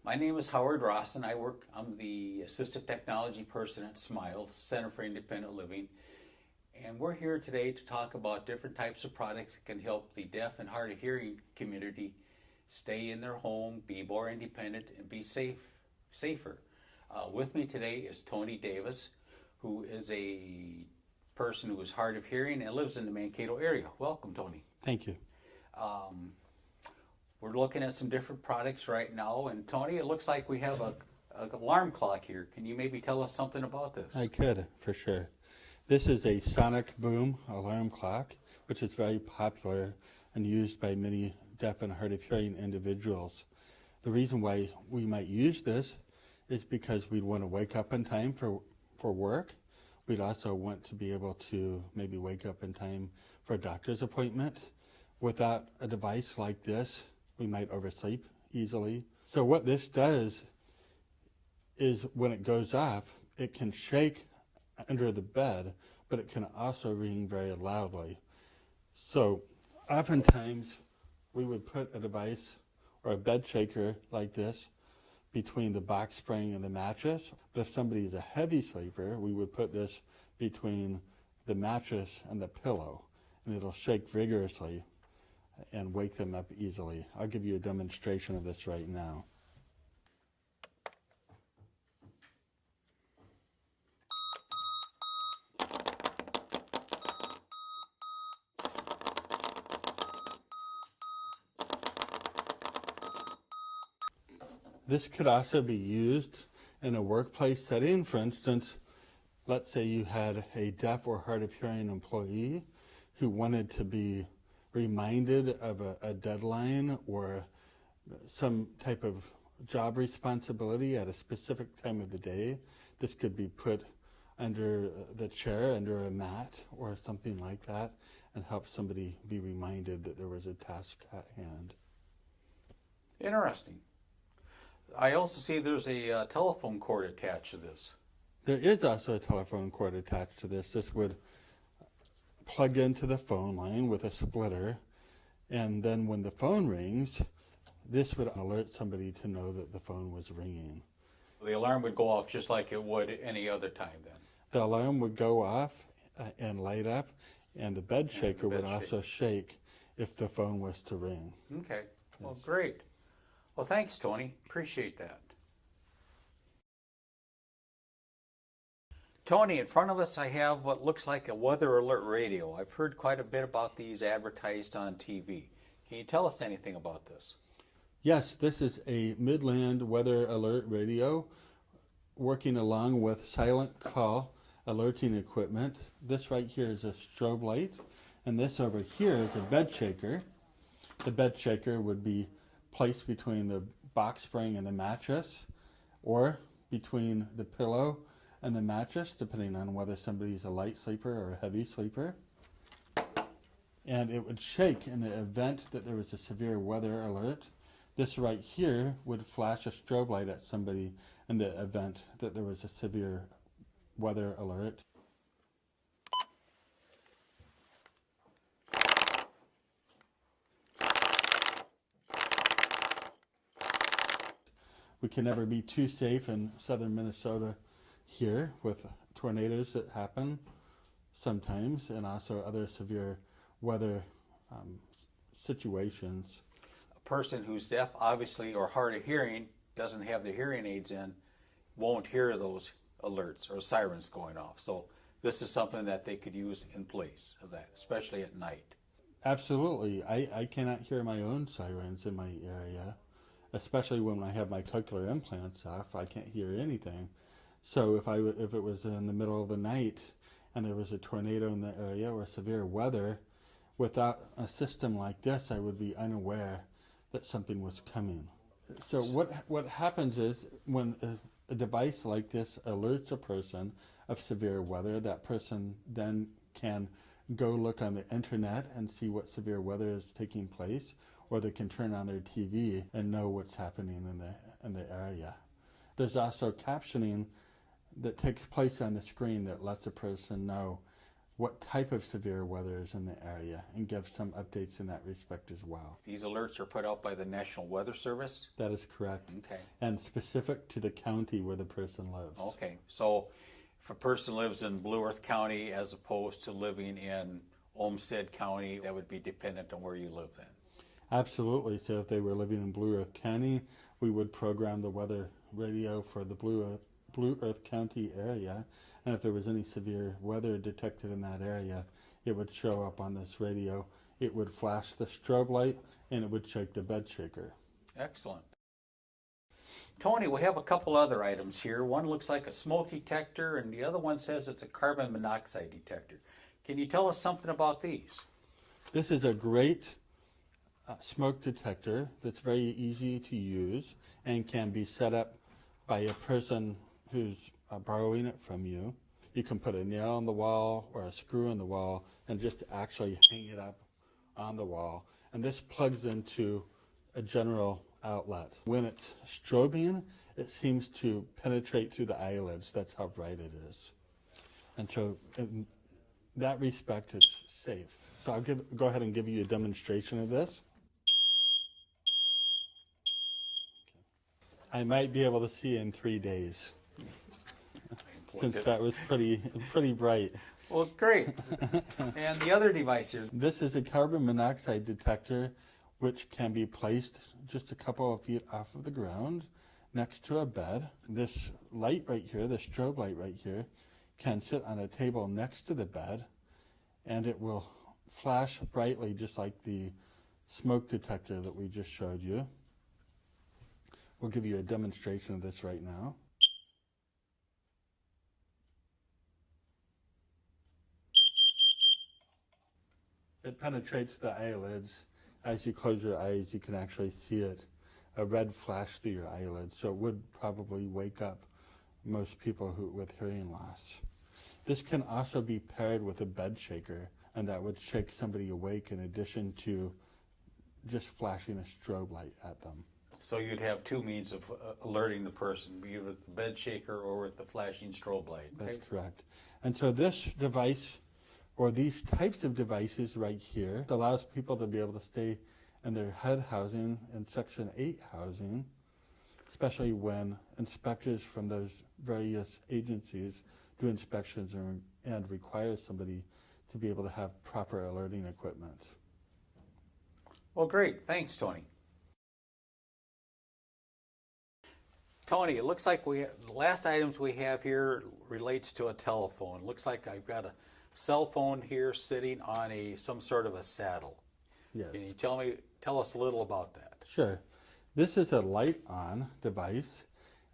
My name is Howard Ross, and I'm the Assistive Technology person at SMILE, Center for Independent Living. And we're here today to talk about different types of products that can help the deaf and hard of hearing community stay in their home, be more independent, and be safer. With me today is Tony Davis, who is a person who is hard of hearing and lives in the Mankato area. Welcome, Tony. Thank you. We're looking at some different products right now, and Tony, it looks like we have an alarm clock here. Can you maybe tell us something about this? I could, for sure. This is a sonic boom alarm clock, which is very popular and used by many deaf and hard of hearing individuals. The reason why we might use this is because we'd want to wake up in time for work. We'd also want to be able to maybe wake up in time for a doctor's appointment. Without a device like this, we might oversleep easily. So what this does is when it goes off, it can shake under the bed, but it can also ring very loudly. So oftentimes we would put a device or a bed shaker like this between the box spring and the mattress. But if somebody is a heavy sleeper, we would put this between the mattress and the pillow, and it'll shake vigorously and wake them up easily. I'll give you a demonstration of this right now. This could also be used in a workplace setting. For instance, let's say you had a deaf or hard of hearing employee who wanted to be reminded of a deadline or some type of job responsibility at a specific time of the day. This could be put under the chair, under a mat or something like that, and help somebody be reminded that there was a task at hand. Interesting. I also see there's a telephone cord attached to this. There is also a telephone cord attached to this. This would plug into the phone line with a splitter, and then when the phone rings, this would alert somebody to know that the phone was ringing. The alarm would go off just like it would any other time then? The alarm would go off and light up, and the bed shaker would also shake if the phone was to ring. Okay, well, great. Well, thanks, Tony. Appreciate that. Tony, in front of us I have what looks like a weather alert radio. I've heard quite a bit about these advertised on TV. Can you tell us anything about this? Yes, this is a Midland weather alert radio working along with silent call alerting equipment. This right here is a strobe light, and this over here is a bed shaker. The bed shaker would be placed between the box spring and the mattress, or between the pillow and the mattress, depending on whether somebody's a light sleeper or a heavy sleeper. And it would shake in the event that there was a severe weather alert. This right here would flash a strobe light at somebody in the event that there was a severe weather alert. We can never be too safe in southern Minnesota here with tornadoes that happen sometimes, and also other severe weather situations. A person who's deaf, obviously, or hard of hearing, doesn't have the hearing aids in, won't hear those alerts or sirens going off. So this is something that they could use in place of that, especially at night. Absolutely. I cannot hear my own sirens in my area, especially when I have my cochlear implants off. I can't hear anything. So if it was in the middle of the night and there was a tornado in the area or severe weather, without a system like this, I would be unaware that something was coming. So what happens is when a device like this alerts a person of severe weather, that person then can go look on the internet and see what severe weather is taking place, or they can turn on their TV and know what's happening in the area. There's also captioning that takes place on the screen that lets a person know what type of severe weather is in the area and give some updates in that respect as well. These alerts are put out by the National Weather Service? That is correct. Okay. And specific to the county where the person lives. Okay. So if a person lives in Blue Earth County as opposed to living in Olmsted County, that would be dependent on where you live then? Absolutely. So if they were living in Blue Earth County, we would program the weather radio for the Blue Earth County area. And if there was any severe weather detected in that area, it would show up on this radio. It would flash the strobe light and it would shake the bed shaker. Excellent. Tony, we have a couple other items here. One looks like a smoke detector and the other one says it's a carbon monoxide detector. Can you tell us something about these? This is a great smoke detector that's very easy to use and can be set up by a person who's borrowing it from you. You can put a nail on the wall or a screw in the wall and just actually hang it up on the wall. And this plugs into a general outlet. When it's strobing, it seems to penetrate through the eyelids. That's how bright it is. And so in that respect, it's safe. So I'll go ahead and give you a demonstration of this. I might be able to see in 3 days, since that was pretty bright. Well, great. And the other device here? This is a carbon monoxide detector, which can be placed just a couple of feet off of the ground next to a bed. This light right here, the strobe light right here, can sit on a table next to the bed, and it will flash brightly just like the smoke detector that we just showed you. We'll give you a demonstration of this right now. It penetrates the eyelids. As you close your eyes, you can actually see it, a red flash through your eyelids. So it would probably wake up most people with hearing loss. This can also be paired with a bed shaker, and that would shake somebody awake in addition to just flashing a strobe light at them. So you'd have two means of alerting the person, either with the bed shaker or with the flashing strobe light. That's correct. And so this device, or these types of devices right here, allows people to be able to stay in their head housing and Section 8 housing, especially when inspectors from those various agencies do inspections and require somebody to be able to have proper alerting equipment. Well, great. Thanks, Tony. Tony, it looks like the last items we have here relates to a telephone. Looks like I've got a cell phone here sitting on some sort of a saddle. Yes. Can you tell us a little about that? Sure. This is a light-on device,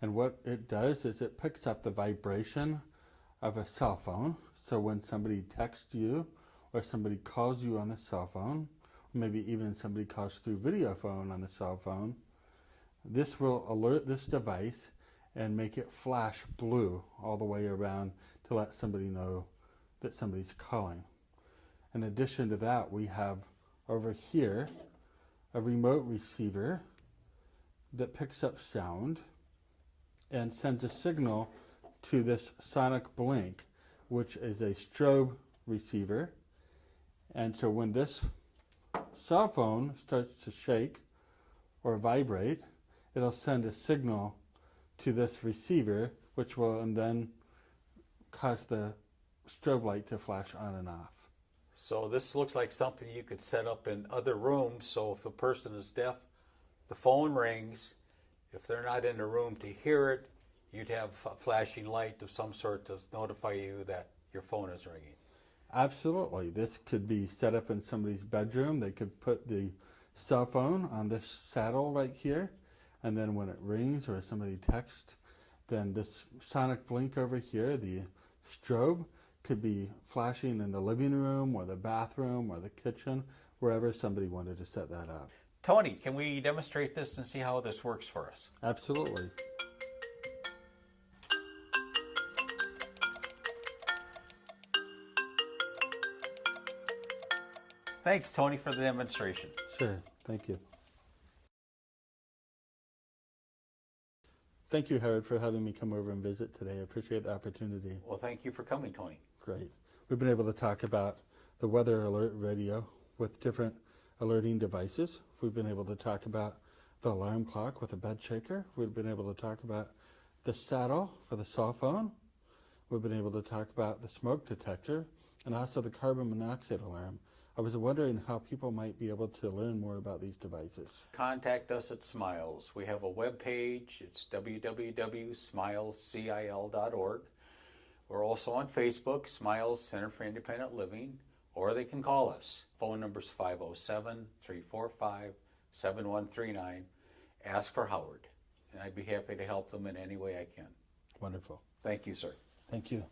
and what it does is it picks up the vibration of a cell phone. So when somebody texts you or somebody calls you on the cell phone, maybe even somebody calls through video phone on the cell phone, this will alert this device and make it flash blue all the way around to let somebody know that somebody's calling. In addition to that, we have over here a remote receiver that picks up sound and sends a signal to this sonic blink, which is a strobe receiver. And so when this cell phone starts to shake or vibrate, it'll send a signal to this receiver, which will then cause the strobe light to flash on and off. So this looks like something you could set up in other rooms, so if a person is deaf, the phone rings. If they're not in the room to hear it, you'd have a flashing light of some sort to notify you that your phone is ringing. Absolutely. This could be set up in somebody's bedroom. They could put the cell phone on this saddle right here, and then when it rings or somebody texts, then this sonic blink over here, the strobe, could be flashing in the living room or the bathroom or the kitchen, wherever somebody wanted to set that up. Tony, can we demonstrate this and see how this works for us? Absolutely. Thanks, Tony, for the demonstration. Sure. Thank you. Thank you, Howard, for having me come over and visit today. I appreciate the opportunity. Well, thank you for coming, Tony. Great. We've been able to talk about the weather alert radio with different alerting devices. We've been able to talk about the alarm clock with a bed shaker. We've been able to talk about the saddle for the cell phone. We've been able to talk about the smoke detector and also the carbon monoxide alarm. I was wondering how people might be able to learn more about these devices. Contact us at Smiles. We have a web page. It's www.smilescil.org. We're also on Facebook, Smiles Center for Independent Living, or they can call us. Phone number's 507-345-7139. Ask for Howard, and I'd be happy to help them in any way I can. Wonderful. Thank you, sir. Thank you.